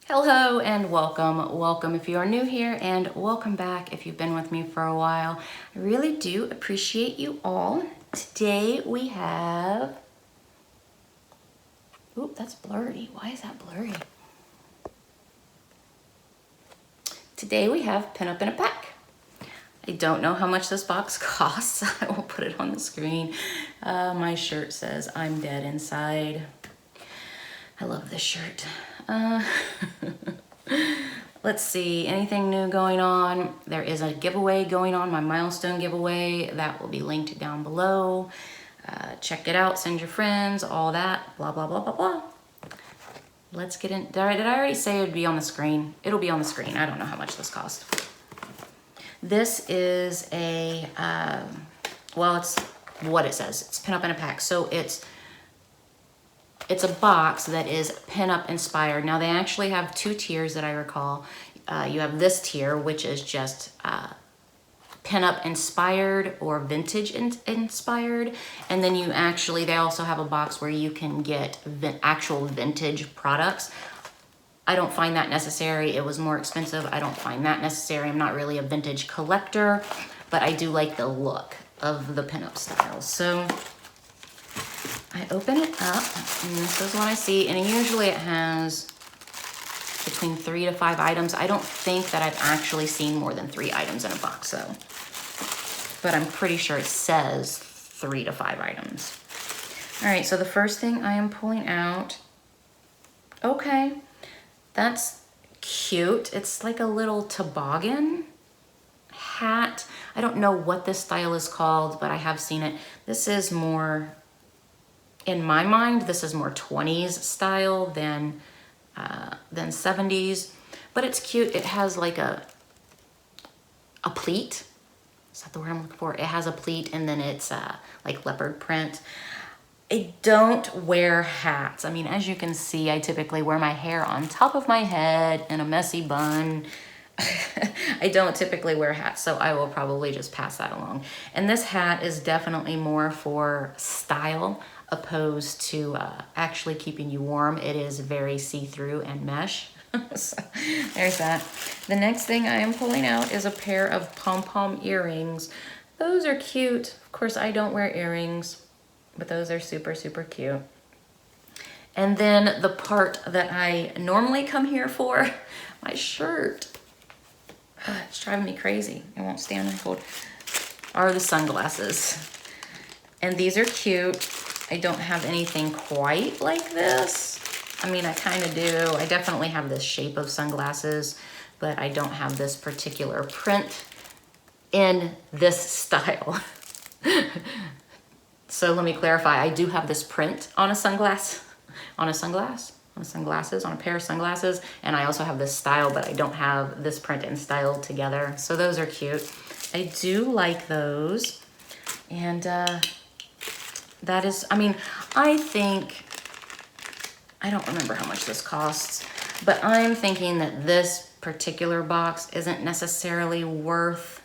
Hello and welcome. Welcome if you are new here, and welcome back if you've been with me for a while. I really do appreciate you all. Today we have... Oop, that's blurry. Why is that blurry? Today we have Pinup in a Pack. I don't know how much this box costs. I will put it on the screen. My shirt says, "I'm dead inside." I love this shirt. Let's see, anything new going on? There is a giveaway going on, my milestone giveaway. That will be linked down below. Check it out, send your friends, all that, blah, blah, blah, blah, blah. Let's get in. Did I already say it would be on the screen? It'll be on the screen. I don't know how much this cost. This is a, well, it's what it says. It's Pinup in a Pack. So it's a box that is pinup inspired. Now they actually have two tiers that I recall. You have this tier, which is just pinup inspired or vintage inspired. And then they also have a box where you can get actual vintage products. I don't find that necessary. It was more expensive. I don't find that necessary. I'm not really a vintage collector, but I do like the look of the pinup style. So I open it up, and this is what I see, and usually it has between 3 to 5 items. I don't think that I've actually seen more than 3 items in a box, though. But I'm pretty sure it says 3 to 5 items. All right, so the first thing I am pulling out, okay, that's cute. It's like a little toboggan hat. I don't know what this style is called, but I have seen it. This is more... In my mind, this is more 20s style than 70s, but it's cute. It has like a pleat. Is that the word I'm looking for? It has a pleat, and then it's like leopard print. I don't wear hats. I mean, as you can see, I typically wear my hair on top of my head in a messy bun. I don't typically wear hats, so I will probably just pass that along. And this hat is definitely more for style opposed to actually keeping you warm. It is very see-through and mesh. So there's that. The next thing I am pulling out is a pair of Pom Pom earrings. Those are cute. Of course, I don't wear earrings, but those are super, super cute. And then the part that I normally come here for, my shirt. It's driving me crazy. I won't stand in the cold. Are the sunglasses. And these are cute. I don't have anything quite like this. I mean, I kind of do. I definitely have this shape of sunglasses, but I don't have this particular print in this style. So let me clarify. I do have this print on a sunglasses, on a pair of sunglasses, and I also have this style, but I don't have this print and style together. So those are cute. I do like those. And that is, I mean, I think, I don't remember how much this costs, but I'm thinking that this particular box isn't necessarily worth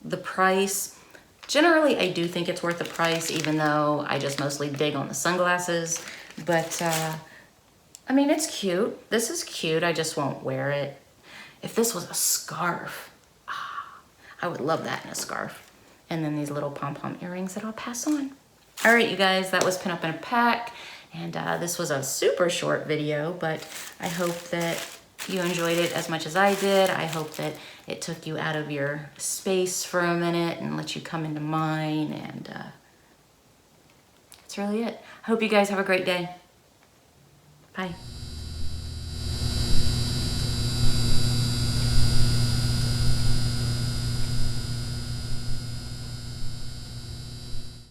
the price. Generally, I do think it's worth the price, even though I just mostly dig on the sunglasses. But, I mean, it's cute. This is cute. I just won't wear it. If this was a scarf, I would love that in a scarf. And then these little pom-pom earrings that I'll pass on. All right, you guys, that was Pinup in a Pack. And this was a super short video, but I hope that you enjoyed it as much as I did. I hope that it took you out of your space for a minute and let you come into mine. And that's really it. I hope you guys have a great day. Bye.